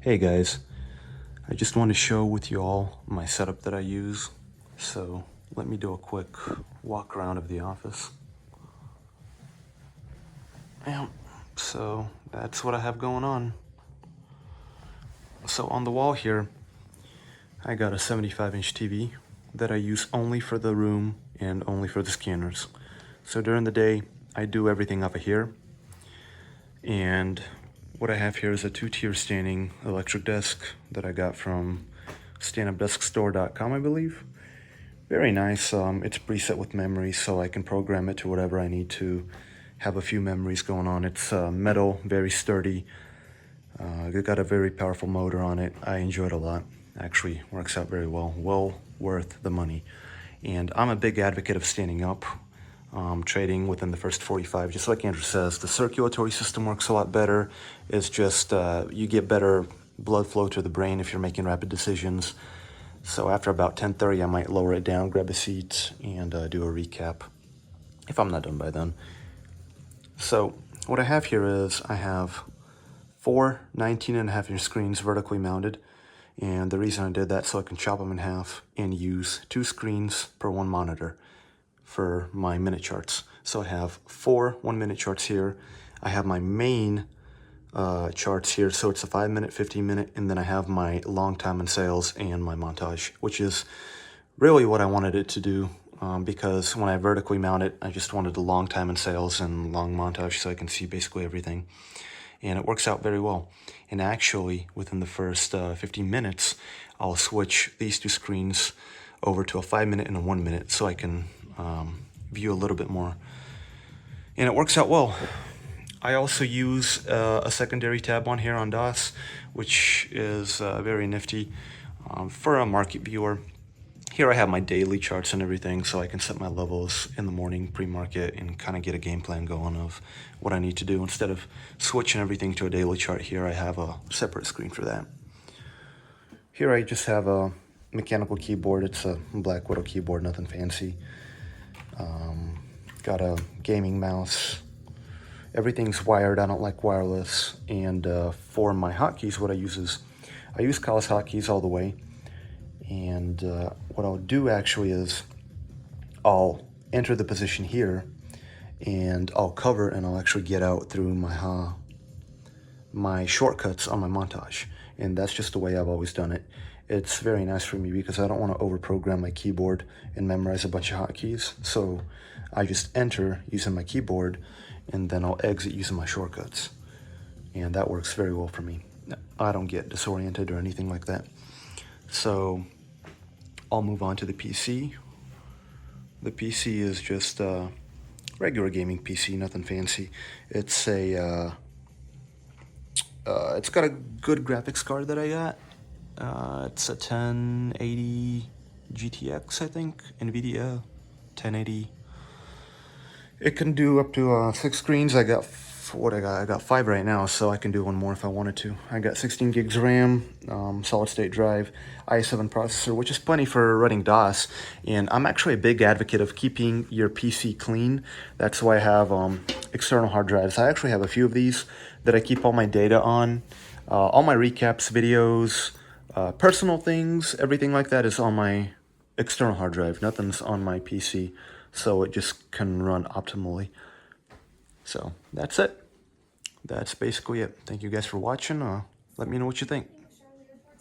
Hey guys, I just want to show with you all my setup that I use. So let me do a quick walk around of the office. Yeah, so that's what I have going on. So on the wall here, I got a 75-inch TV that I use only for the room and only for the scanners. So during the day, I do everything up here. And what I have here is a 2-tier standing electric desk that I got from standupdeskstore.com, I believe. Very nice. It's preset with memory, so I can program it to whatever I need to have a few memories going on. It's metal, very sturdy. It got a very powerful motor on it. I enjoy it a lot. Actually works out very well. Well worth the money. And I'm a big advocate of standing up, trading within the first 45. Just like Andrew says, the circulatory system works a lot better. It's just you get better blood flow to the brain if you're making rapid decisions. So after about 10:30, I might lower it down, grab a seat, and do a recap, if I'm not done by then. So what I have here is I have 4 19.5-inch screens vertically mounted, and the reason I did that so I can chop them in half and use 2 screens per 1 monitor for my minute charts. So I have 4 1-minute charts here. I have my main charts here, so it's a 5-minute, 15-minute, and then I have my long time in sales and my montage, which is really what I wanted it to do, because when I vertically mount it, I just wanted a long time in sales and long montage so I can see basically everything, and it works out very well. And actually, within the first 15 minutes, I'll switch these 2 screens over to a 5-minute and a 1-minute so I can view a little bit more, and it works out well. I also use a secondary tab on here on DOS, which is very nifty for a market viewer. Here I have my daily charts and everything, so I can set my levels in the morning pre-market and kind of get a game plan going of what I need to do. Instead of switching everything to a daily chart here, I have a separate screen for that. Here I just have a mechanical keyboard. It's a Black Widow keyboard, nothing fancy. Got a gaming mouse. Everything's wired. I don't like wireless. And for my hotkeys, what I use is I use Callus hotkeys all the way. And what I'll do actually is I'll enter the position here, and I'll cover, and I'll actually get out through my shortcuts on my montage. And that's just the way I've always done it. It's very nice for me because I don't want to overprogram my keyboard and memorize a bunch of hotkeys. So I just enter using my keyboard, and then I'll exit using my shortcuts. And that works very well for me. I don't get disoriented or anything like that. So I'll move on to the PC. The PC is just a regular gaming PC, nothing fancy. It's a it's got a good graphics card that I got. It's a 1080 GTX, I think, NVIDIA 1080. It can do up to 6 screens. I got 5 right now, so I can do one more if I wanted to. I got 16 gigs RAM, solid state drive, i7 processor, which is plenty for running DOS. And I'm actually a big advocate of keeping your PC clean. That's why I have external hard drives. I actually have a few of these that I keep all my data on. All my recaps, videos, personal things, everything like that is on my external hard drive. Nothing's on my PC, so it just can run optimally. So that's it. That's basically it. Thank you guys for watching. Let me know what you think.